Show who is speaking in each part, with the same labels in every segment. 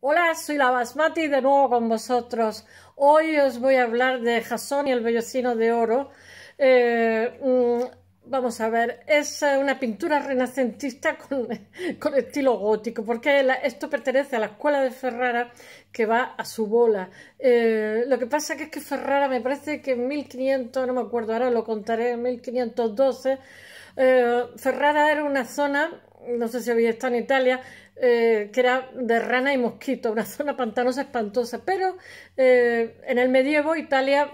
Speaker 1: Hola, soy la Basmati de nuevo con vosotros. Hoy os voy a hablar de Jasón y el vellocino de oro. Vamos a ver, es una pintura renacentista con estilo gótico, porque esto pertenece a la escuela de Ferrara que va a su bola. Lo que pasa es que Ferrara me parece que en 1500, no me acuerdo, ahora lo contaré, en 1512, Ferrara era una zona, no sé si había estado en Italia, que era de rana y mosquito, una zona pantanosa espantosa, pero en el medievo Italia,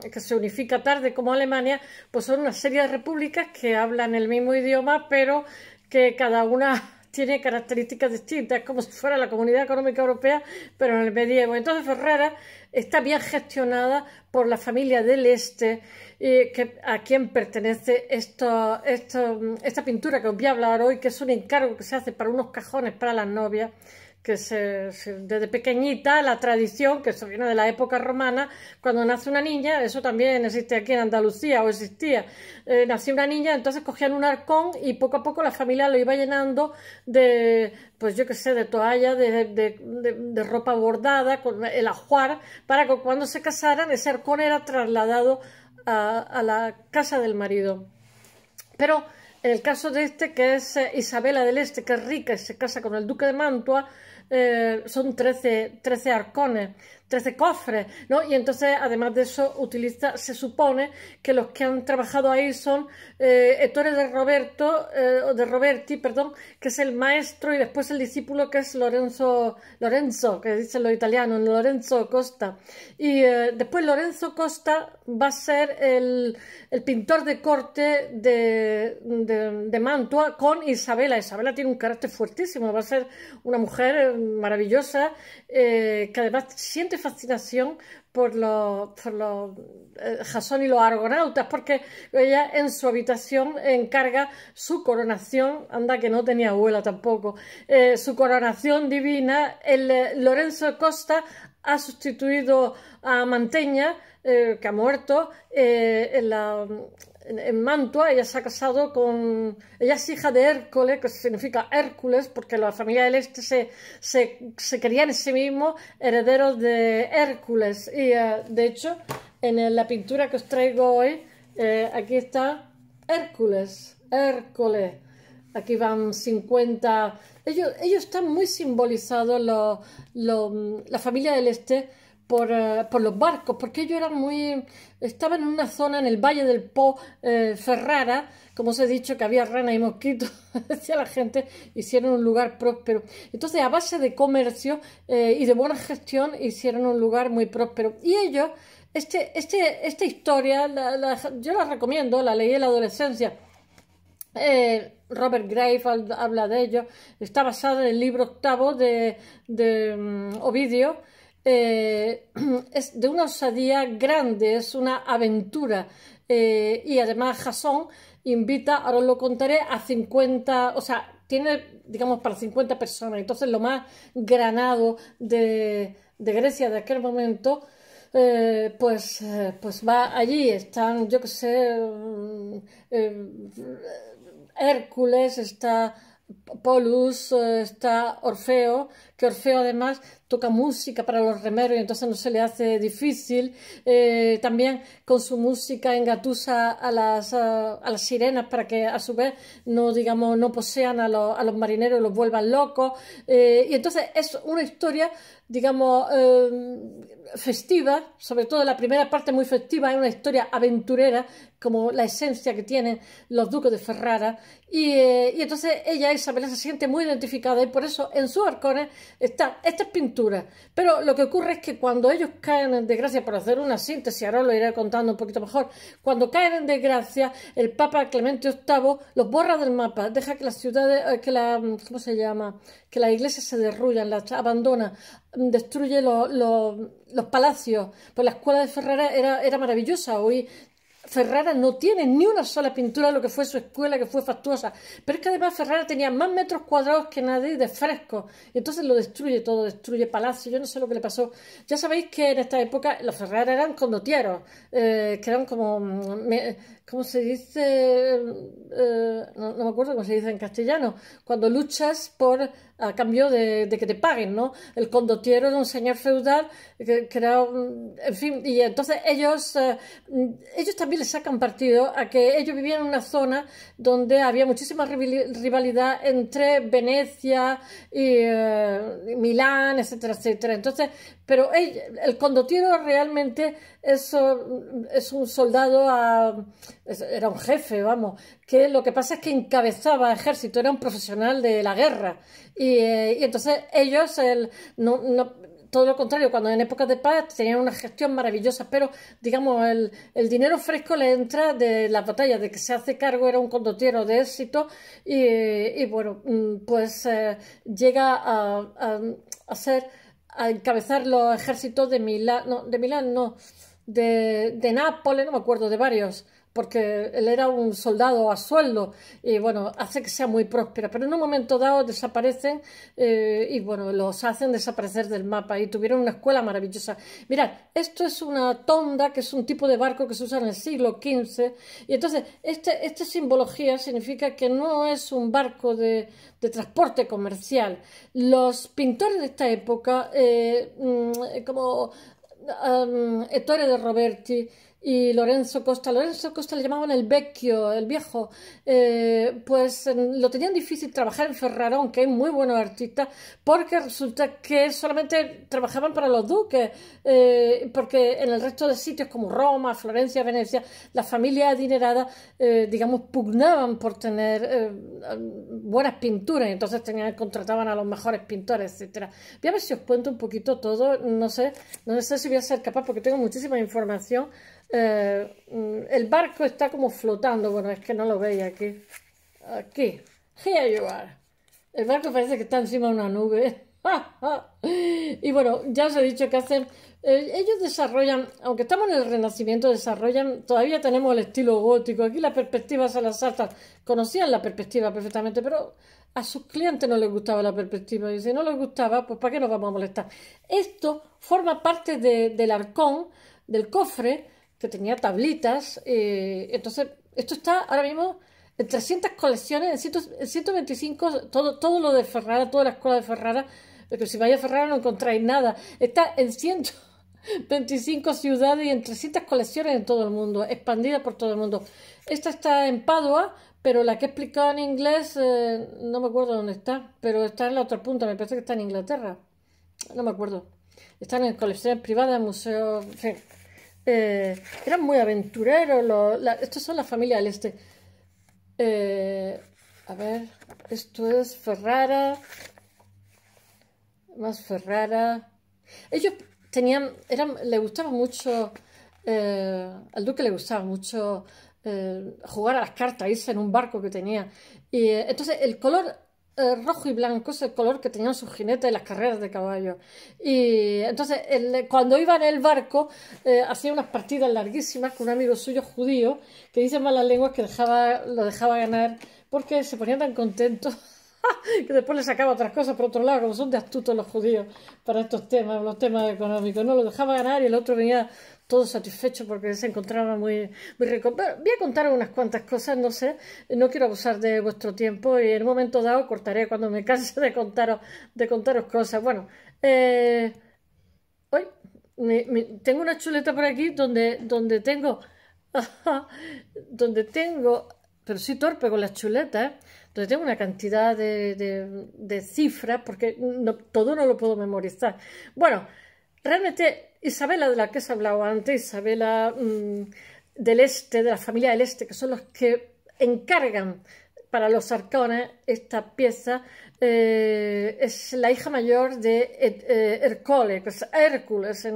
Speaker 1: que se unifica tarde como Alemania, pues son una serie de repúblicas que hablan el mismo idioma, pero que cada una tiene características distintas, es como si fuera la Comunidad Económica Europea, pero en el medievo. Entonces Ferrara está bien gestionada por la familia del Este, a quien pertenece esta pintura que os voy a hablar hoy, que es un encargo que se hace para unos cajones para las novias, que desde pequeñita la tradición, que eso viene de la época romana, cuando nace una niña, eso también existe aquí en Andalucía, o existía, nació una niña, entonces cogían un arcón y poco a poco la familia lo iba llenando de, pues yo qué sé, de toallas, de ropa bordada, con el ajuar, para que cuando se casaran ese arcón era trasladado a la casa del marido. Pero en el caso de este, que es Isabela del Este, que es rica y se casa con el duque de Mantua, son 13 arcones, 13 cofres, ¿no? Y entonces, además de eso, se supone que los que han trabajado ahí son Ettore de Roberti, perdón, que es el maestro, y después el discípulo, que es Lorenzo, que dicen los italianos, Lorenzo Costa. Y después Lorenzo Costa va a ser el pintor de corte de Mantua con Isabela. Isabela tiene un carácter fuertísimo, va a ser una mujer maravillosa, que además siente fascinación por Jasón y los argonautas, porque ella en su habitación encarga su coronación, anda que no tenía abuela tampoco, su coronación divina. Lorenzo Costa ha sustituido a Mantegna, que ha muerto, en Mantua. Ella se ha casado con... Ella es hija de Hércules, que significa Hércules, porque la familia del Este se querían en sí mismos herederos de Hércules. Y de hecho, en la pintura que os traigo hoy, aquí está Hércules. Aquí van 50... Ellos están muy simbolizados, la familia del Este, por los barcos, porque ellos estaban en una zona en el Valle del Po, Ferrara, como os he dicho, que había rana y mosquitos, decía la gente, hicieron un lugar próspero. Entonces, a base de comercio y de buena gestión, hicieron un lugar muy próspero. Y ellos, esta historia, yo la recomiendo, la leí en la adolescencia. Robert Graves habla de ello, está basada en el libro octavo de Ovidio. Es de una osadía grande, es una aventura, y además Jasón invita, ahora os lo contaré, a 50, o sea, tiene, digamos, para 50 personas. Entonces lo más granado de Grecia de aquel momento, pues va allí. Están, yo qué sé, Hércules, está Polus, está Orfeo, que Orfeo además toca música para los remeros y entonces no se le hace difícil. También con su música engatusa a las sirenas para que a su vez no, digamos, no posean a los marineros y los vuelvan locos. Y entonces es una historia, digamos, festiva, sobre todo la primera parte muy festiva, es una historia aventurera, como la esencia que tienen los duques de Ferrara. Y entonces ella, Isabela, se siente muy identificada, y por eso en sus arcones está esta pintura. Pero lo que ocurre es que cuando ellos caen en desgracia, por hacer una síntesis, ahora lo iré contando un poquito mejor, cuando caen en desgracia, el Papa Clemente VIII los borra del mapa, deja que las ciudades, ¿cómo se llama?, que las iglesias se derrullan, las abandona, destruye los palacios. Pues la escuela de Ferrara era maravillosa. Hoy Ferrara no tiene ni una sola pintura de lo que fue su escuela, que fue fastuosa, pero es que además Ferrara tenía más metros cuadrados que nadie de frescos, y entonces lo destruye todo, destruye palacios. Yo no sé lo que le pasó. Ya sabéis que en esta época los Ferrara eran condotieros, que eran como, ¿cómo se dice? No me acuerdo cómo se dice en castellano, cuando luchas por a cambio de que te paguen, ¿no? El condottiero era un señor feudal que era, en fin, y entonces ellos también le sacan partido a que ellos vivían en una zona donde había muchísima rivalidad entre Venecia y Milán, etcétera, etcétera. Entonces, pero el condottiero realmente es un soldado, era un jefe, vamos, que lo que pasa es que encabezaba ejército, era un profesional de la guerra. Y entonces ellos, todo lo contrario, cuando en épocas de paz tenían una gestión maravillosa, pero digamos, el dinero fresco le entra de las batallas, de que se hace cargo, era un condottiero de éxito, y bueno, pues llega a encabezar los ejércitos de Milán, no, de Nápoles, no me acuerdo, de varios, porque él era un soldado a sueldo y bueno, hace que sea muy próspera, pero en un momento dado desaparecen y bueno, los hacen desaparecer del mapa y tuvieron una escuela maravillosa. Mirad, esto es una tonda, que es un tipo de barco que se usa en el siglo XV y entonces esta simbología significa que no es un barco de transporte comercial. Los pintores de esta época, como Ettore de Roberti y Lorenzo Costa le llamaban el vecchio, el viejo, pues lo tenían difícil trabajar en Ferrara, aunque hay muy buenos artistas, porque resulta que solamente trabajaban para los duques, porque en el resto de sitios como Roma, Florencia, Venecia, las familias adineradas, digamos, pugnaban por tener buenas pinturas, y entonces contrataban a los mejores pintores, etcétera. Voy a ver si os cuento un poquito todo, no sé si voy a ser capaz porque tengo muchísima información. El barco está como flotando, bueno, es que no lo veis aquí. Here you are. El barco parece que está encima de una nube. Y bueno, ya os he dicho que hacen, ellos desarrollan, aunque estamos en el Renacimiento, todavía tenemos el estilo gótico. Aquí la perspectiva se la saltan. Conocían la perspectiva perfectamente, pero a sus clientes no les gustaba la perspectiva, y si no les gustaba, pues ¿para qué nos vamos a molestar? Esto forma parte del arcón, del cofre, que tenía tablitas, entonces esto está ahora mismo en 300 colecciones, en 125, todo lo de Ferrara, toda la escuela de Ferrara, porque si vais a Ferrara no encontráis nada, está en 125 ciudades y en 300 colecciones en todo el mundo, expandida por todo el mundo. Esta está en Padua, pero la que he explicado en inglés, no me acuerdo dónde está, pero está en la otra punta, me parece que está en Inglaterra, no me acuerdo. Están en colecciones privadas, museos, en fin. Eran muy aventureros, estos son la familia del Este. A ver, esto es Ferrara, más Ferrara. Ellos le gustaba mucho, al duque le gustaba mucho jugar a las cartas, irse en un barco que tenía. Y entonces el color rojo y blanco es el color que tenían sus jinetes en las carreras de caballo. Y entonces cuando iba en el barco hacía unas partidas larguísimas con un amigo suyo judío que dice malas lenguas que lo dejaba ganar porque se ponía tan contento que después le sacaba otras cosas por otro lado, como son de astutos los judíos para estos temas, los temas económicos. No lo dejaba ganar y el otro venía todo satisfecho porque se encontraba muy, muy rico. Pero voy a contaros unas cuantas cosas, no sé, no quiero abusar de vuestro tiempo y en un momento dado cortaré cuando me canse de contaros cosas. Bueno, hoy tengo una chuleta por aquí donde tengo, pero soy torpe con las chuletas, donde tengo una cantidad de cifras, porque todo no lo puedo memorizar. Bueno, realmente Isabela, de la que os he hablado antes, Isabela del Este, de la familia del Este, que son los que encargan para los arcones esta pieza, es la hija mayor de Ercole, que es Hércules.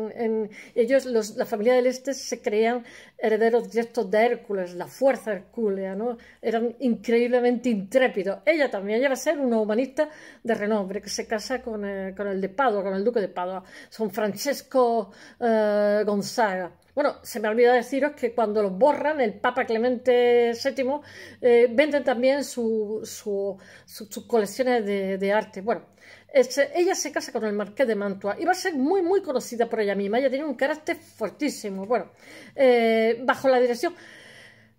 Speaker 1: Ellos, la familia del Este, se creían herederos directos de Hércules, la fuerza hercúlea, ¿no? Eran increíblemente intrépidos. Ella también, ella va a ser una humanista de renombre, que se casa con el de Padua, con el duque de Padua, San Francesco Gonzaga. Bueno, se me ha olvidado deciros que cuando los borran, el Papa Clemente VII venden también sus colecciones de arte. Bueno, ella se casa con el Marqués de Mantua y va a ser muy, muy conocida por ella misma. Ella tiene un carácter fortísimo. Bueno, bajo la dirección...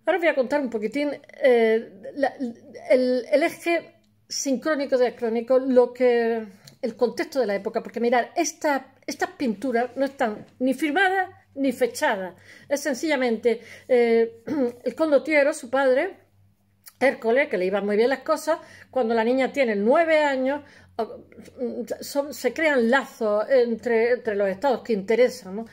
Speaker 1: Ahora os voy a contar un poquitín el eje sincrónico, diacrónico, el contexto de la época, porque mirad, estas pinturas no están ni firmadas ni fechadas. Es sencillamente el condottiero, su padre, Hércules, que le iban muy bien las cosas, cuando la niña tiene 9 años, se crean lazos entre los estados que interesan, ¿no?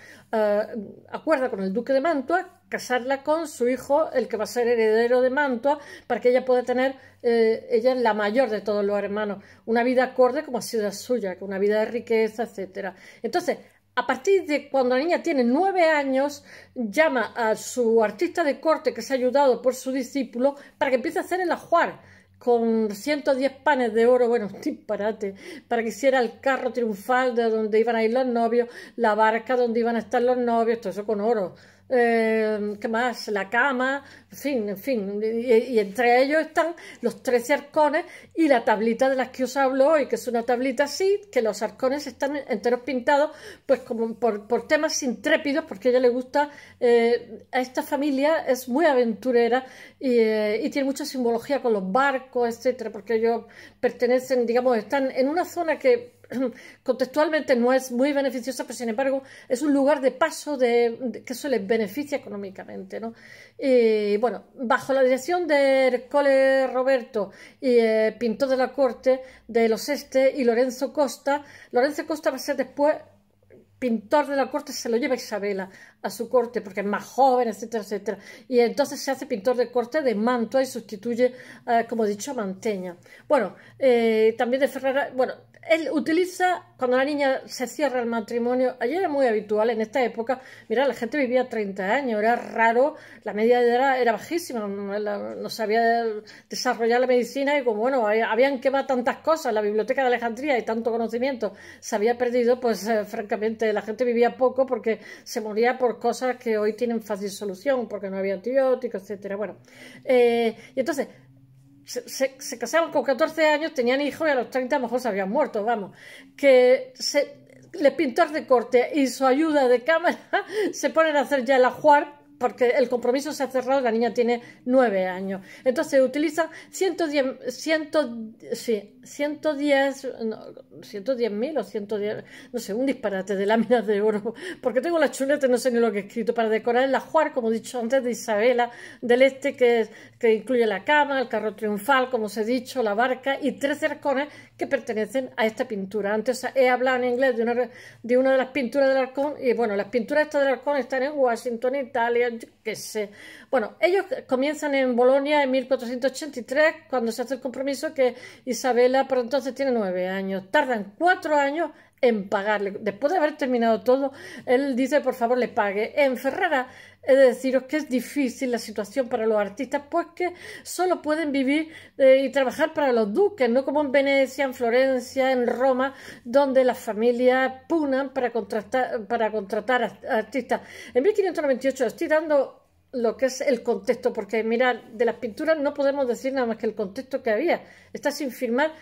Speaker 1: Acuerda con el duque de Mantua casarla con su hijo, el que va a ser heredero de Mantua, para que ella pueda tener, ella es la mayor de todos los hermanos, una vida acorde como ha sido la suya, una vida de riqueza, etc. Entonces, a partir de cuando la niña tiene 9 años, llama a su artista de corte, que se ha ayudado por su discípulo, para que empiece a hacer el ajuar con 110 panes de oro, bueno, un disparate, para que hiciera el carro triunfal de donde iban a ir los novios, la barca donde iban a estar los novios, todo eso con oro. ¿Qué más? La cama, en fin, y entre ellos están los 13 arcones y la tablita de las que os hablo hoy, que es una tablita así, que los arcones están enteros pintados, pues como por temas intrépidos, porque a ella le gusta, a esta familia es muy aventurera y tiene mucha simbología con los barcos, etcétera, porque ellos pertenecen, digamos, están en una zona que contextualmente no es muy beneficiosa, pero sin embargo es un lugar de paso que eso les beneficia económicamente, ¿no? Y bueno, bajo la dirección de Ercole Roberto y pintor de la corte de los Este y Lorenzo Costa va a ser después pintor de la corte, se lo lleva Isabela a su corte porque es más joven, etcétera, etcétera. Y entonces se hace pintor de corte de Mantua y sustituye, como he dicho, a Mantegna. Bueno, también de Ferrara, bueno, él utiliza, cuando la niña se cierra el matrimonio, allí era muy habitual en esta época, mira, la gente vivía 30 años, era raro, la media de edad era bajísima, no sabía desarrollar la medicina y como, bueno, habían quemado tantas cosas, la biblioteca de Alejandría y tanto conocimiento se había perdido, pues francamente la gente vivía poco porque se moría por cosas que hoy tienen fácil solución, porque no había antibióticos, etcétera. Bueno, y entonces se casaban con 14 años, tenían hijos y a los 30 a lo mejor se habían muerto, vamos. El pintor de corte y su ayuda de cámara se ponen a hacer ya el ajuar, porque el compromiso se ha cerrado, la niña tiene 9 años. Entonces utilizan 110.000 o 110, no sé, un disparate de láminas de oro, porque tengo las chuletas, no sé ni lo que he escrito, para decorar el ajuar, como he dicho antes, de Isabela del Este, que incluye la cama, el carro triunfal, como os he dicho, la barca y 13 arcones que pertenecen a esta pintura. Antes he hablado en inglés de una de las pinturas del arcón, y bueno, las pinturas estas del arcón están en Washington, Italia, yo qué sé. Bueno, ellos comienzan en Bolonia en 1483, cuando se hace el compromiso, que Isabela por entonces tiene 9 años. Tardan 4 años en pagarle. Después de haber terminado todo, él dice, por favor, le pague. En Ferrara, he de deciros que es difícil la situación para los artistas, pues que solo pueden vivir y trabajar para los duques, no como en Venecia, en Florencia, en Roma, donde las familias pugnan para contratar a artistas. En 1598 estoy dando lo que es el contexto, porque mirad, de las pinturas no podemos decir nada más que el contexto que había, está sin firmar.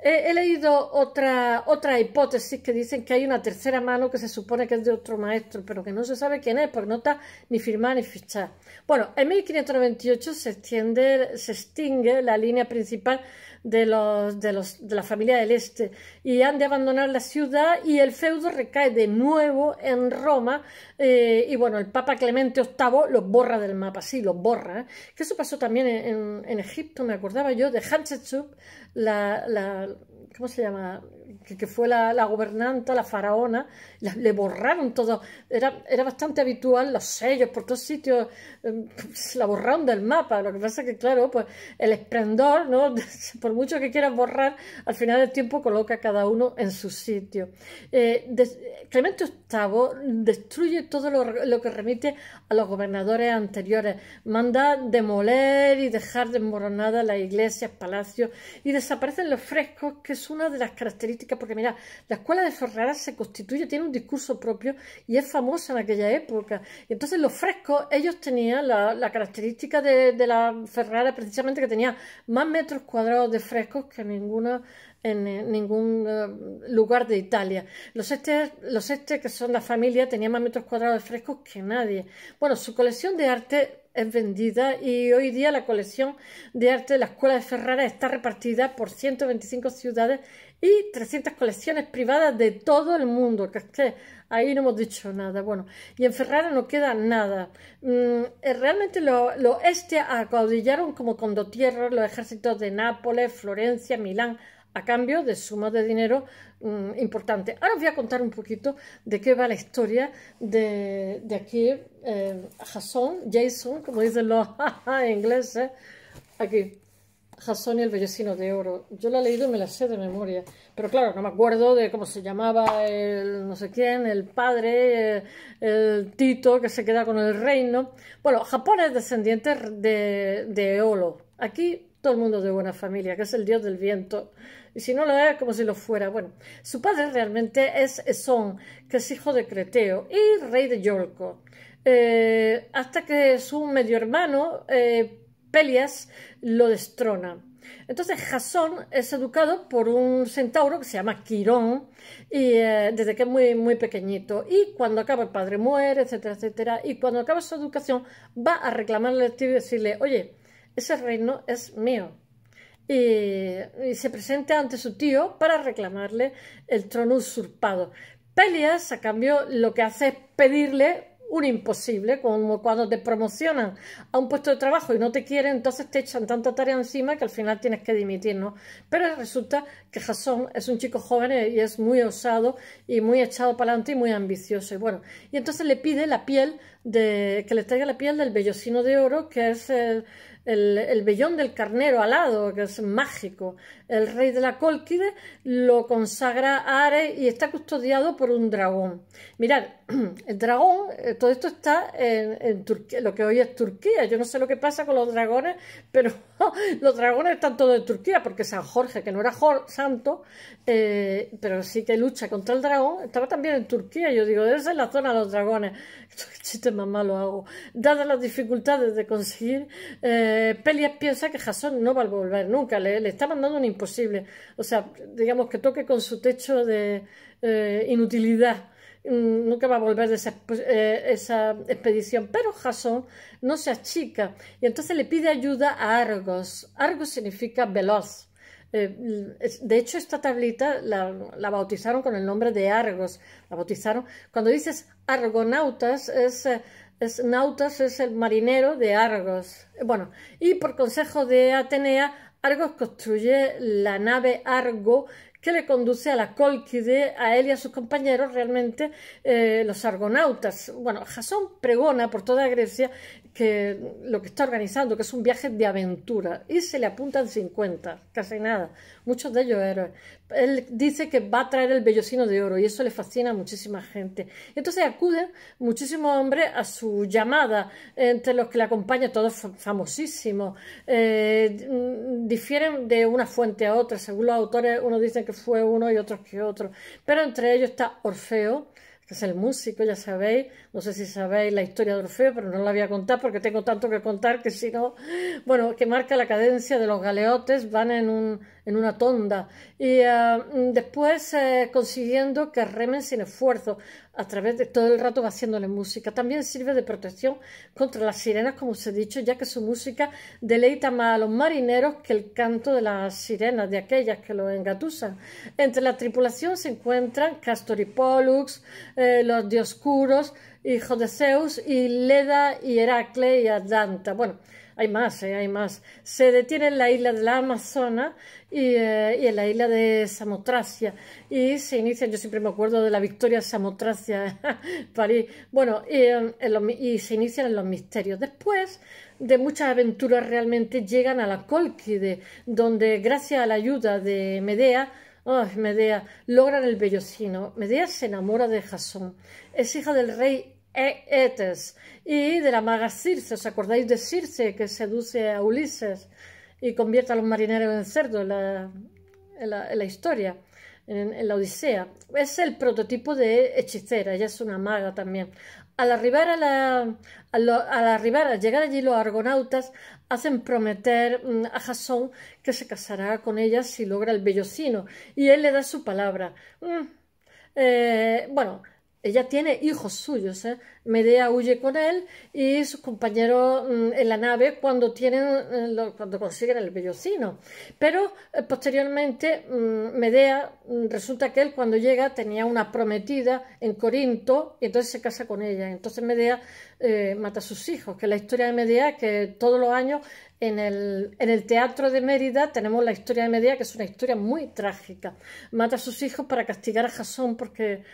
Speaker 1: He leído otra hipótesis que dicen que hay una tercera mano que se supone que es de otro maestro, pero que no se sabe quién es, porque no está ni firmada ni fichada. Bueno, en 1598 se extingue la línea principal de la familia del Este y han de abandonar la ciudad y el feudo recae de nuevo en Roma y bueno, el Papa Clemente VIII los borra del mapa, sí, los borra, ¿eh? Que eso pasó también en Egipto, me acordaba yo, de Hatshepsut, ¿cómo se llama? Que fue la gobernanta, la faraona, le borraron todo. Era bastante habitual, los sellos por todos sitios, la borraron del mapa. Lo que pasa es que, claro, pues el esplendor, ¿no? Por mucho que quieras borrar, al final del tiempo coloca a cada uno en su sitio. Clemente VIII destruye todo lo que remite a los gobernadores anteriores. Manda demoler y dejar desmoronadas las iglesias, palacios, y desaparecen los frescos, que es una de las características, porque mira, la escuela de Ferrara se constituye, tiene un discurso propio y es famosa en aquella época. Y entonces los frescos, ellos tenían la característica de la Ferrara, precisamente, que tenía más metros cuadrados frescos que en ningún lugar de Italia. Los Este, que son la familia, tenían más metros cuadrados de frescos que nadie. Bueno, su colección de arte es vendida y hoy día la colección de arte de la Escuela de Ferrara está repartida por 125 ciudades y 300 colecciones privadas de todo el mundo, que es que ahí no hemos dicho nada. Bueno, y en Ferrara no queda nada. Realmente los Este acaudillaron como condottieri los ejércitos de Nápoles, Florencia, Milán, a cambio de sumas de dinero importantes. Ahora os voy a contar un poquito de qué va la historia de aquí, Jason, como dicen los ingleses, aquí, Jasón y el vellocino de oro. Yo la he leído y me la sé de memoria, pero claro, no me acuerdo de cómo se llamaba el no sé quién, el padre, el Tito, que se queda con el reino. Bueno, Japón es descendiente de Eolo. Aquí todo el mundo de buena familia, que es el dios del viento. Y si no lo es, como si lo fuera. Bueno, su padre realmente es Esón, que es hijo de Creteo y rey de Iolco. Hasta que su medio hermano, Pelias, lo destrona. Entonces Jasón es educado por un centauro que se llama Quirón y, desde que es muy, muy pequeñito. Y cuando acaba el padre muere, etcétera, etcétera. Y cuando acaba su educación va a reclamarle al tío y decirle, oye, ese reino es mío. Y se presenta ante su tío para reclamarle el trono usurpado. Pelias, a cambio, lo que hace es pedirle un imposible, como cuando te promocionan a un puesto de trabajo y no te quieren, entonces te echan tanta tarea encima que al final tienes que dimitir, ¿no? Pero resulta que Jasón es un chico joven y es muy osado y muy echado para adelante y muy ambicioso. Y bueno, y entonces le pide la piel que le traiga la piel del vellocino de oro, que es el vellón del carnero alado, que es mágico. El rey de la Cólquide lo consagra a Ares y está custodiado por un dragón. Mirad, el dragón, todo esto está en Turquía, lo que hoy es Turquía. Yo no sé lo que pasa con los dragones, pero los dragones están todos en Turquía, porque San Jorge, que no era santo, pero sí que lucha contra el dragón, estaba también en Turquía. Yo digo, debe ser la zona de los dragones. Qué chiste más malo hago. Dadas las dificultades de conseguir, Pelias piensa que Jasón no va a volver nunca, le está mandando un imposible. O sea, digamos que toque con su techo de inutilidad. Nunca va a volver de esa expedición, pero Jasón no se achica y entonces le pide ayuda a Argos. Argos significa veloz. De hecho, esta tablita la bautizaron con el nombre de Argos. La bautizaron. Cuando dices argonautas, nautas es el marinero de Argos. Bueno, y por consejo de Atenea, Argos construye la nave Argo, que le conduce a la Cólquide, a él y a sus compañeros, realmente los argonautas. Bueno, Jasón pregona por toda Grecia que lo que está organizando, que es un viaje de aventura, y se le apuntan 50, casi nada, muchos de ellos héroes. Él dice que va a traer el vellocino de oro y eso le fascina a muchísima gente. Entonces acuden muchísimos hombres a su llamada, entre los que le acompañan todos famosísimos. Difieren de una fuente a otra, según los autores, unos dicen que fue uno y otros que otro, pero entre ellos está Orfeo, que es el músico, ya sabéis. No sé si sabéis la historia de Orfeo, pero no la voy a contar porque tengo tanto que contar que si no, bueno, que marca la cadencia de los galeotes, van en una tonda y después consiguiendo que remen sin esfuerzo, a través de todo el rato va haciéndole música. También sirve de protección contra las sirenas, como os he dicho, ya que su música deleita más a los marineros que el canto de las sirenas, de aquellas que los engatusan. Entre la tripulación se encuentran Castor y Pólux, los Dioscuros, hijos de Zeus, y Leda y Heracles y Atlanta. Bueno, hay más, hay más. Se detiene en la isla de la Amazonas y en la isla de Samotracia. Y se inician, yo siempre me acuerdo de la victoria de Samotracia, París. Bueno, y se inician en los misterios. Después de muchas aventuras realmente llegan a la Cólquide, donde gracias a la ayuda de Medea, logran el vellocino. Medea se enamora de Jasón. Es hija del rey Eetes y de la maga Circe. ¿Os acordáis de Circe, que seduce a Ulises y convierte a los marineros en cerdos en la historia, en la Odisea? Es el prototipo de hechicera, ella es una maga también. al llegar allí los argonautas hacen prometer a Jasón que se casará con ella si logra el vellocino, y él le da su palabra. Bueno, ella tiene hijos suyos, ¿eh? Medea huye con él y sus compañeros en la nave cuando consiguen el vellocino. Pero posteriormente Medea, resulta que él cuando llega tenía una prometida en Corinto y entonces se casa con ella. Entonces Medea mata a sus hijos, que la historia de Medea, que todos los años en el teatro de Mérida tenemos la historia de Medea, que es una historia muy trágica. Mata a sus hijos para castigar a Jasón porque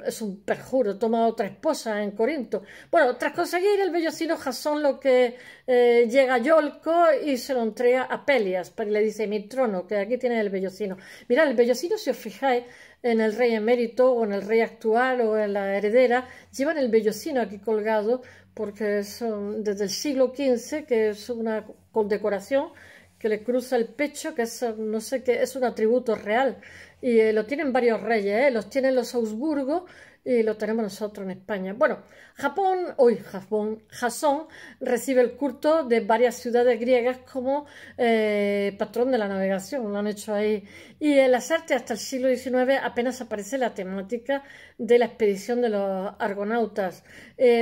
Speaker 1: es un perjuro, toma otra esposa en Corinto. Bueno, tras conseguir el vellocino, Jasón lo que llega a Iolco y se lo entrega a Pelias, pero le dice: mi trono, que aquí tienes el vellocino. Mirad, el vellocino, si os fijáis, en el rey emérito o en el rey actual o en la heredera, llevan el vellocino aquí colgado porque son desde el siglo XV, que es una condecoración que le cruza el pecho, que es, no sé qué, es un atributo real. Y lo tienen varios reyes, los tienen los Augsburgo y lo tenemos nosotros en España. Bueno, Jasón recibe el culto de varias ciudades griegas como patrón de la navegación, lo han hecho ahí. Y en las artes hasta el siglo XIX apenas aparece la temática de la expedición de los argonautas.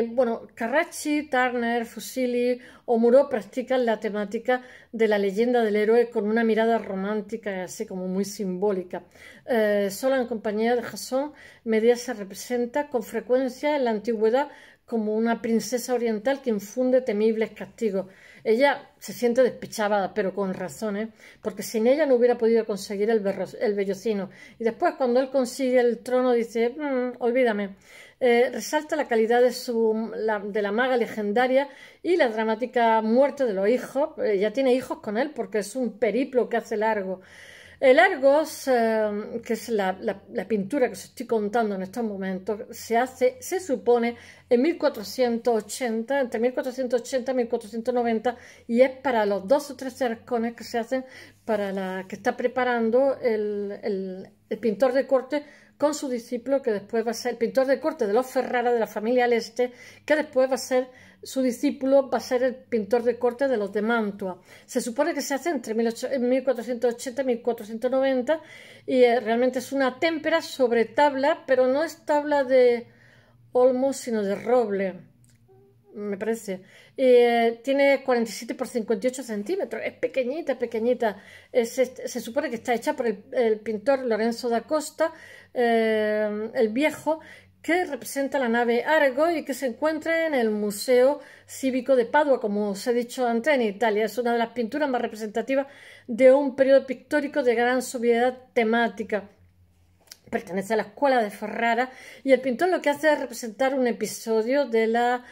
Speaker 1: Bueno, Carracci, Turner, Fusili o Muró practican la temática de la leyenda del héroe con una mirada romántica y así como muy simbólica. Solo en compañía de Jasón, Medea se representa con frecuencia en la antigüedad como una princesa oriental que infunde temibles castigos. Ella se siente despechada, pero con razones, porque sin ella no hubiera podido conseguir el vellocino. Y después, cuando él consigue el trono, dice: olvídame. Resalta la calidad de la maga legendaria y la dramática muerte de los hijos. Ella tiene hijos con él porque es un periplo que hace largo. El Argos, que es la pintura que os estoy contando en estos momentos, se supone, en 1480, entre 1480 y 1490, y es para los 2 o 3 arcones que se hacen para la que está preparando el pintor de corte con su discípulo, que después va a ser el pintor de corte de los Ferrara, de la familia Aleste, que después va a ser su discípulo, va a ser el pintor de corte de los de Mantua. Se supone que se hace entre 1480 y 1490 y realmente es una témpera sobre tabla, pero no es tabla de olmo, sino de roble, me parece. Tiene 47 por 58 centímetros, es pequeñita, pequeñita. Se supone que está hecha por el pintor Lorenzo da Costa, el Viejo, que representa la nave Argo y que se encuentra en el Museo Cívico de Padua, como os he dicho antes, en Italia. Es una de las pinturas más representativas de un periodo pictórico de gran sobriedad temática. Pertenece a la escuela de Ferrara y el pintor lo que hace es representar un episodio de la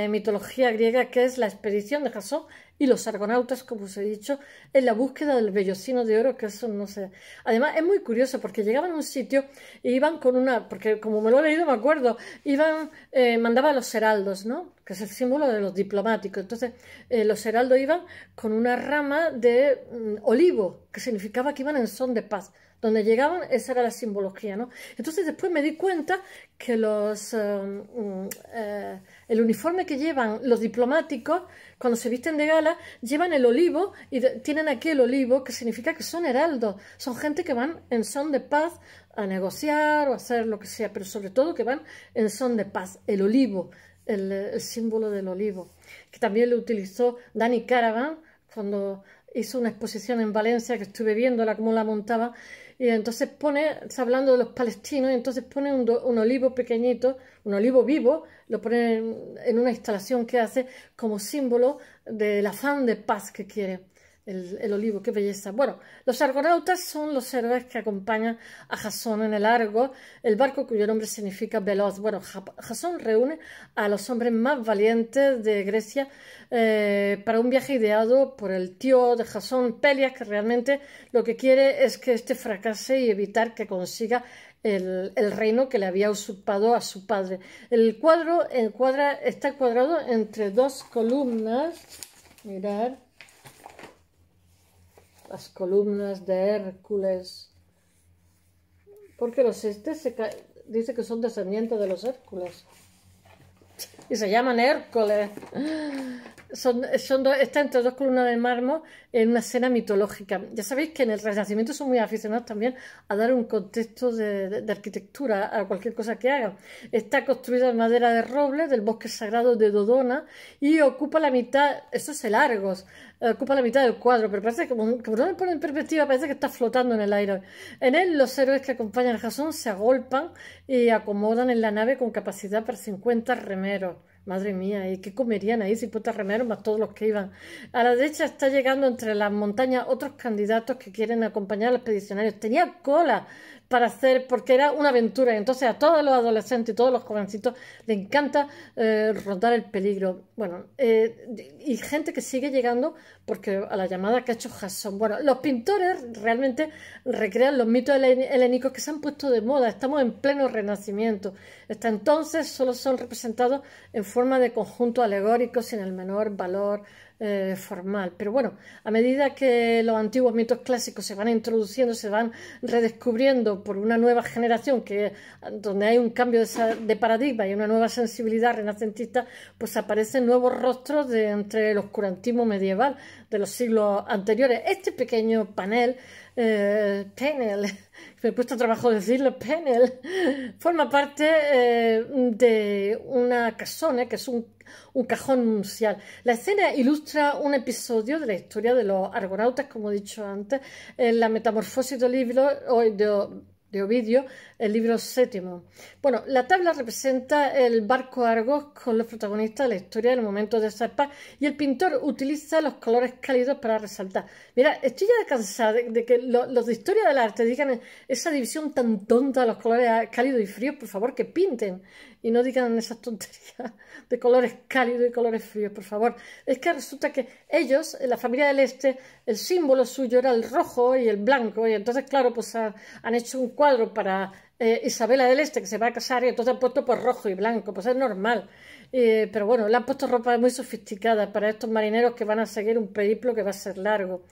Speaker 1: mitología griega, que es la expedición de Jasón y los argonautas, como os he dicho, en la búsqueda del vellocino de oro, que eso no sé. Además es muy curioso porque llegaban a un sitio y iban con porque como me lo he leído me acuerdo, mandaban a los heraldos, ¿no? Que es el símbolo de los diplomáticos. Entonces los heraldos iban con una rama de olivo, que significaba que iban en son de paz. Donde llegaban, esa era la simbología, ¿no? Entonces después me di cuenta que el uniforme que llevan los diplomáticos, cuando se visten de gala, llevan el olivo y tienen aquí el olivo, que significa que son heraldos, son gente que van en son de paz a negociar o a hacer lo que sea, pero sobre todo que van en son de paz, el olivo, el símbolo del olivo, que también lo utilizó Dani Caravan cuando hizo una exposición en Valencia, que estuve viéndola, cómo la montaba, y entonces está hablando de los palestinos, y entonces pone un olivo pequeñito, un olivo vivo, lo pone en una instalación que hace como símbolo del afán de paz que quiere el olivo. Qué belleza. Bueno, los argonautas son los héroes que acompañan a Jasón en el Argo, el barco cuyo nombre significa veloz. Bueno, Jasón reúne a los hombres más valientes de Grecia para un viaje ideado por el tío de Jasón, Pelias, que realmente lo que quiere es que este fracase y evitar que consiga el reino que le había usurpado a su padre. El cuadro está encuadrado entre 2 columnas. Mirad. Las columnas de Hércules, porque dice que son descendientes de los Hércules. y se llaman Hércules. Está entre dos columnas de mármol en una escena mitológica. Ya sabéis que en el Renacimiento son muy aficionados también a dar un contexto de arquitectura a cualquier cosa que hagan. Está construido en madera de roble del bosque sagrado de Dodona y ocupa la mitad, eso es el Argos, ocupa la mitad del cuadro, pero parece que como no lo ponen en perspectiva, parece que está flotando en el aire. En él los héroes que acompañan a Jasón se agolpan y acomodan en la nave con capacidad para 50 remeros. Madre mía, ¿y qué comerían ahí? 50 remeros más todos los que iban. A la derecha está llegando entre las montañas otros candidatos que quieren acompañar a los expedicionarios. Tenía cola para hacer, porque era una aventura. Y entonces a todos los adolescentes y todos los jovencitos les encanta rondar el peligro. Bueno, y gente que sigue llegando porque a la llamada que ha hecho Jasón. Bueno, los pintores realmente recrean los mitos helénicos que se han puesto de moda. Estamos en pleno Renacimiento. Hasta entonces solo son representados en forma de conjunto alegórico sin el menor valor formal. Pero bueno, a medida que los antiguos mitos clásicos se van introduciendo, se van redescubriendo por una nueva generación, donde hay un cambio de paradigma y una nueva sensibilidad renacentista, pues aparecen nuevos rostros de entre el oscurantismo medieval de los siglos anteriores. Este pequeño panel, me cuesta trabajo decirlo, panel, forma parte de una casone, que es un cajón nupcial. La escena ilustra un episodio de la historia de los argonautas, como he dicho antes, en la Metamorfosis de Ovidio, el libro séptimo. Bueno, la tabla representa el barco Argos con los protagonistas de la historia en el momento de zarpar y el pintor utiliza los colores cálidos para resaltar. Mira, estoy ya cansada de que los de historia del arte digan esa división tan tonta de los colores cálidos y fríos. Por favor, que pinten y no digan esas tonterías de colores cálidos y colores fríos, por favor. Es que resulta que ellos, en la familia del Este, el símbolo suyo era el rojo y el blanco, y entonces, claro, pues han hecho un cuadro para Isabela del Este, que se va a casar, y entonces han puesto pues rojo y blanco, pues es normal. Pero bueno, le han puesto ropa muy sofisticada para estos marineros que van a seguir un periplo que va a ser largo.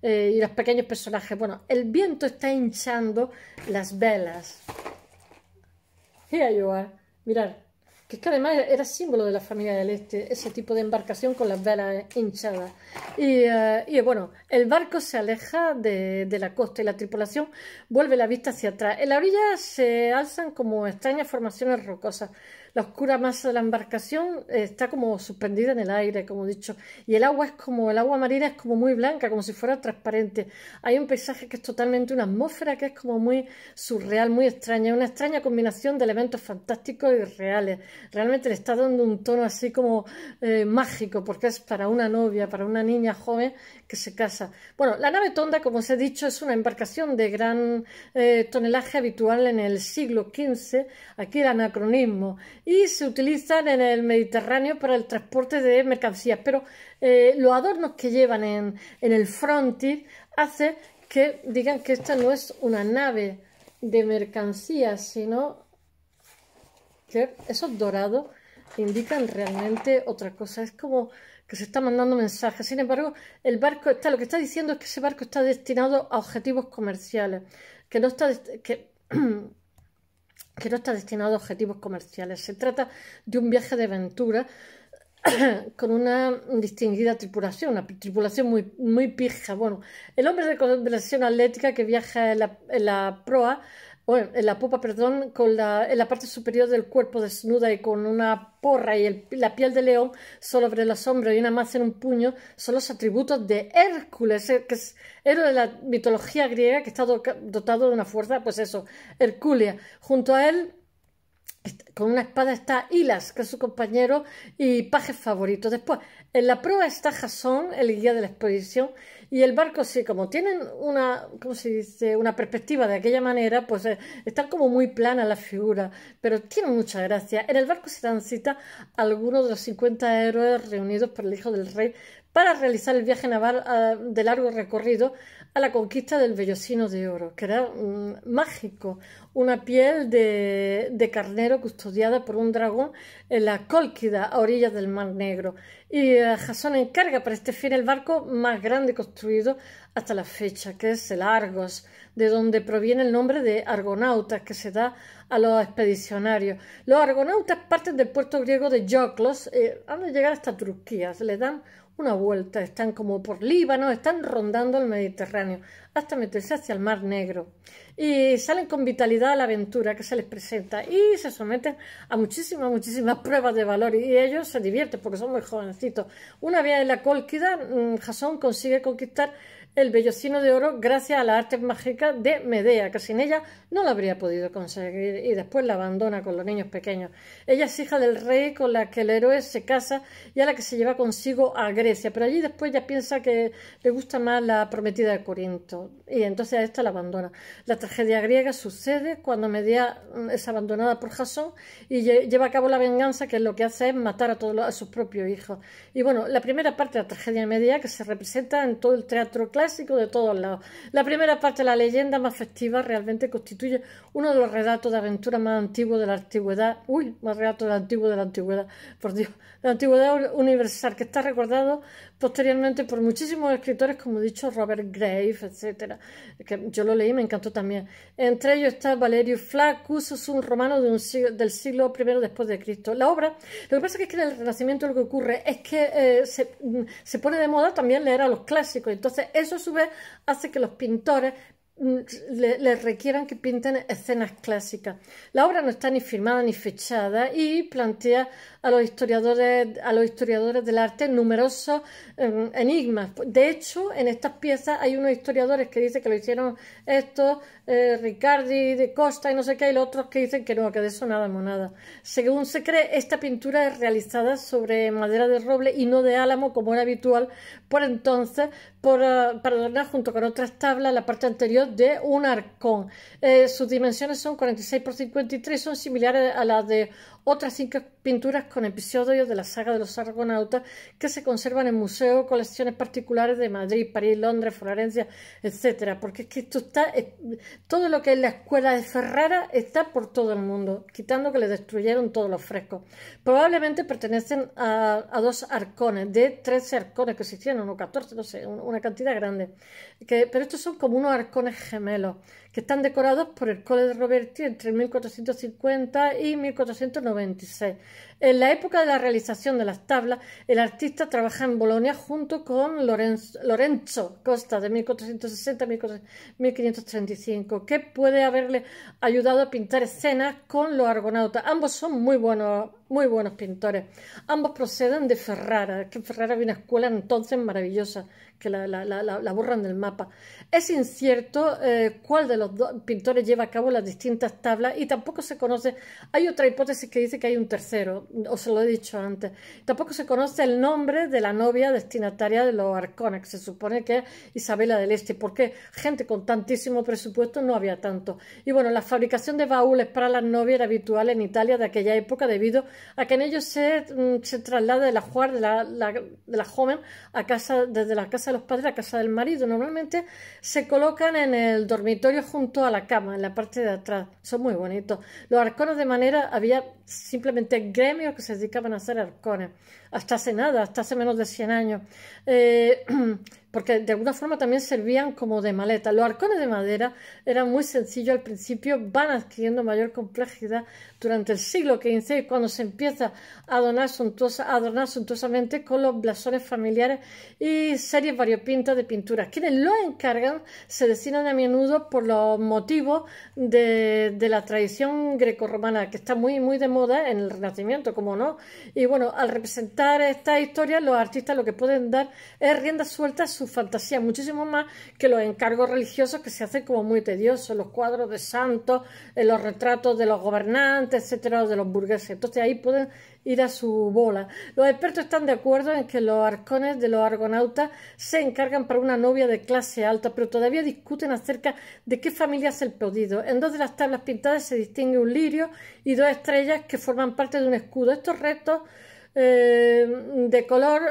Speaker 1: Y los pequeños personajes. Bueno, el viento está hinchando las velas. Here you are. Mirad, que es que además era símbolo de la familia del Este, ese tipo de embarcación con las velas hinchadas. Y bueno, el barco se aleja de la costa y la tripulación vuelve la vista hacia atrás. En la orilla se alzan como extrañas formaciones rocosas. La oscura masa de la embarcación está como suspendida en el aire, como he dicho, y el agua marina es como muy blanca, como si fuera transparente. Hay un paisaje que es totalmente una atmósfera que es como muy surreal, muy extraña, una extraña combinación de elementos fantásticos y reales. Realmente le está dando un tono así como mágico, porque es para una novia, para una niña joven que se casa. Bueno, la nave tonda, como os he dicho, es una embarcación de gran tonelaje habitual en el siglo XV, aquí el anacronismo, y se utilizan en el Mediterráneo para el transporte de mercancías, pero los adornos que llevan en el frontis hace que digan que esta no es una nave de mercancías, sino que esos dorados indican realmente otra cosa. Es como que se está mandando mensajes. Sin embargo, el barco lo que está diciendo es que ese barco está destinado a objetivos comerciales, que no está destinado a objetivos comerciales. Se trata de un viaje de aventura con una distinguida tripulación, una tripulación muy, muy pija. Bueno, el hombre de conversión atlética que viaja en la proa, bueno, en la popa, perdón, en la parte superior del cuerpo desnuda y con una porra y la piel de león sobre los hombros y una maza en un puño, son los atributos de Hércules, que es héroe de la mitología griega, que está dotado de una fuerza, pues eso, hercúlea. Junto a él, con una espada, está Hilas, que es su compañero y paje favorito. Después, en la proa está Jasón, el guía de la expedición, y el barco, sí, como tienen ¿cómo se dice?, una perspectiva de aquella manera, pues están como muy planas las figuras, pero tienen mucha gracia. En el barco se dan cita algunos de los 50 héroes reunidos por el hijo del rey para realizar el viaje naval de largo recorrido a la conquista del Vellocino de Oro, que era mágico, una piel de carnero custodiada por un dragón en la Cólquida, a orillas del Mar Negro. Y Jasón encarga para este fin el barco más grande construido hasta la fecha, que es el Argos, de donde proviene el nombre de argonautas que se da a los expedicionarios. Los argonautas parten del puerto griego de Iolcos, han de llegar hasta Turquía, se les dan una vuelta, están como por Líbano, están rondando el Mediterráneo hasta meterse hacia el Mar Negro y salen con vitalidad a la aventura que se les presenta y se someten a muchísimas pruebas de valor y ellos se divierten porque son muy jovencitos. Una vez en la Cólquida, Jasón consigue conquistar el vellocino de oro gracias a las artes mágicas de Medea, que sin ella no lo habría podido conseguir, y después la abandona con los niños pequeños. Ella es hija del rey con la que el héroe se casa y a la que se lleva consigo a Grecia, pero allí después ya piensa que le gusta más la prometida de Corinto, y entonces a esta la abandona. La tragedia griega sucede cuando Medea es abandonada por Jasón y lleva a cabo la venganza, que lo que hace es matar a sus propios hijos. Y bueno, la primera parte de la tragedia de Medea, que se representa en todo el teatro clásico de todos lados. La primera parte, la leyenda más festiva, realmente constituye uno de los relatos de aventura más antiguos de la antigüedad. Más relatos antiguos de la antigüedad, por Dios, la antigüedad universal, que está recordado posteriormente por muchísimos escritores, como he dicho, Robert Graves, etcétera, que yo lo leí y me encantó también. Entre ellos está Valerius Flaccus, es un romano del siglo I después de Cristo. La obra, lo que pasa es que en el Renacimiento lo que ocurre es que se pone de moda también leer a los clásicos, entonces eso a su vez hace que los pintores le requieran que pinten escenas clásicas. La obra no está ni firmada ni fechada y plantea a los historiadores del arte numerosos enigmas. De hecho, en estas piezas hay unos historiadores que dicen que lo hicieron estos, Riccardi, de Costa y no sé qué, y los otros que dicen que no, que de eso nada monada. Según se cree, esta pintura es realizada sobre madera de roble y no de álamo, como era habitual por entonces, para adornar junto con otras tablas la parte anterior de un arcón. Sus dimensiones son 46 por 53, son similares a las de otras 5 pinturas con episodios de la saga de los Argonautas que se conservan en museos, colecciones particulares de Madrid, París, Londres, Florencia, etcétera. Porque es que esto está, todo lo que es la escuela de Ferrara está por todo el mundo, quitando que le destruyeron todos los frescos. Probablemente pertenecen a 2 arcones, de 13 arcones que se hicieron, o 14, no sé, una cantidad grande. Pero estos son como unos arcones gemelos, que están decorados por el Colle de Roberti entre 1450 y 1496. En la época de la realización de las tablas, el artista trabaja en Bolonia junto con Lorenzo Costa, de 1460 a 1535, que puede haberle ayudado a pintar escenas con los argonautas. Ambos son muy buenos pintores. Ambos proceden de Ferrara, que en Ferrara había una escuela entonces maravillosa, que la borran del mapa. Es incierto cuál de los dos pintores lleva a cabo las distintas tablas y tampoco se conoce. Hay otra hipótesis que dice que hay un tercero, os lo he dicho antes. Tampoco se conoce el nombre de la novia destinataria de los arcones, que se supone que es Isabela del Este, porque gente con tantísimo presupuesto no había tanto. Y bueno, la fabricación de baúles para las novias era habitual en Italia de aquella época debido a que en ellos se traslada el ajuar de la joven a casa, desde la casa de los padres a casa del marido. Normalmente se colocan en el dormitorio junto a la cama, en la parte de atrás. Son muy bonitos. Los arcones de madera, había simplemente gremios que se dedicaban a hacer arcones. Hasta hace nada, hasta hace menos de 100 años. Porque de alguna forma también servían como de maleta. Los arcones de madera eran muy sencillos al principio, van adquiriendo mayor complejidad durante el siglo XV, cuando se empieza a adornar suntuosamente con los blasones familiares y series variopintas de pinturas. Quienes lo encargan se designan a menudo por los motivos de la tradición grecorromana, que está muy de moda en el Renacimiento, como no. Y bueno, al representar esta historia, los artistas lo que pueden dar es rienda suelta a su fantasía, muchísimo más que los encargos religiosos que se hacen como muy tediosos, los cuadros de santos, los retratos de los gobernantes, etcétera, o de los burgueses. Entonces ahí pueden ir a su bola. Los expertos están de acuerdo en que los arcones de los argonautas se encargan para una novia de clase alta, pero todavía discuten acerca de qué familia es el pedido. En 2 de las tablas pintadas se distingue un lirio y 2 estrellas que forman parte de un escudo. Estos restos de color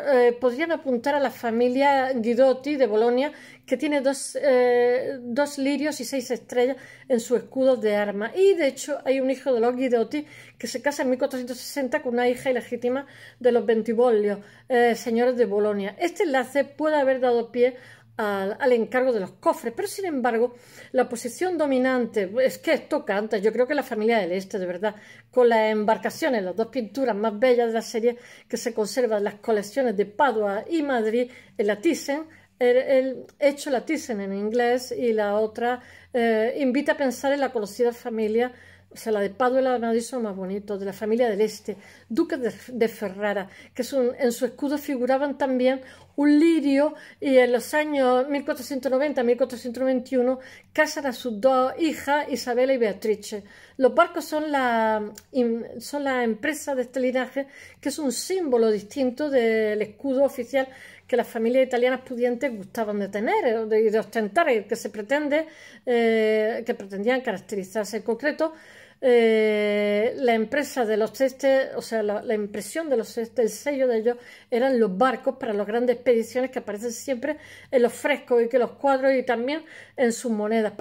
Speaker 1: podrían apuntar a la familia Guidotti de Bolonia, que tiene 2 lirios y 6 estrellas en su escudo de armas. Y de hecho hay un hijo de los Guidotti que se casa en 1460 con una hija ilegítima de los Bentivoglio, señores de Bolonia. Este enlace puede haber dado pie al encargo de los cofres, pero sin embargo la posición dominante, es que esto canta, yo creo que la familia del Este, de verdad, con las embarcaciones, las dos pinturas más bellas de la serie que se conservan en las colecciones de Padua y Madrid, en la Thyssen, el hecho la Thyssen en inglés, y la otra invita a pensar en la conocida familia, o sea, la de Padua y la de Madrid son más bonitos, de la familia del Este, duques de Ferrara, que en su escudo figuraban también un lirio, y en los años 1490-1491 casan a sus dos hijas, Isabela y Beatrice. Los barcos son la empresa de este linaje, que es un símbolo distinto del escudo oficial que las familias italianas pudientes gustaban de tener y de ostentar, que pretendían caracterizarse. En concreto, la empresa de los Este, o sea, la impresión de los Este, el sello de ellos eran los barcos para las grandes expediciones que aparecen siempre en los frescos y que los cuadros y también en sus monedas.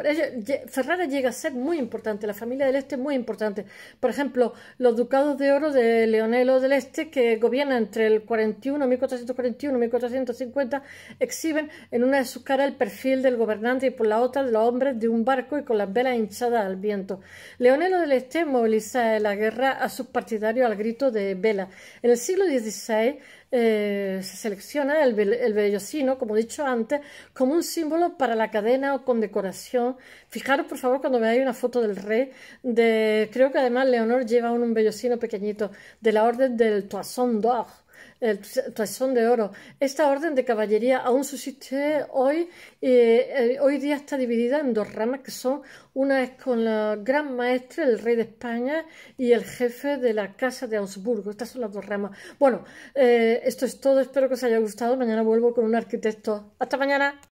Speaker 1: Ferrara llega a ser muy importante, la familia del Este es muy importante. Por ejemplo, los ducados de oro de Leonelo del Este, que gobierna entre el 1441 y 1450, exhiben en una de sus caras el perfil del gobernante y por la otra de los hombres de un barco y con las velas hinchadas al viento. Leonelo del Este moviliza en la guerra a sus partidarios al grito de vela. En el siglo XVI se selecciona el vellocino, como he dicho antes, como un símbolo para la cadena o condecoración. Fijaros, por favor, cuando veáis una foto del rey, creo que además Leonor lleva un vellocino pequeñito, de la orden del Toison d'Or, el Toison de Oro. Esta orden de caballería aún subsiste hoy. Hoy día está dividida en dos ramas, que son, una es con la gran maestre, el rey de España, y el jefe de la casa de Augsburgo. Estas son las dos ramas. Bueno, esto es todo, espero que os haya gustado. Mañana vuelvo con un arquitecto. Hasta mañana.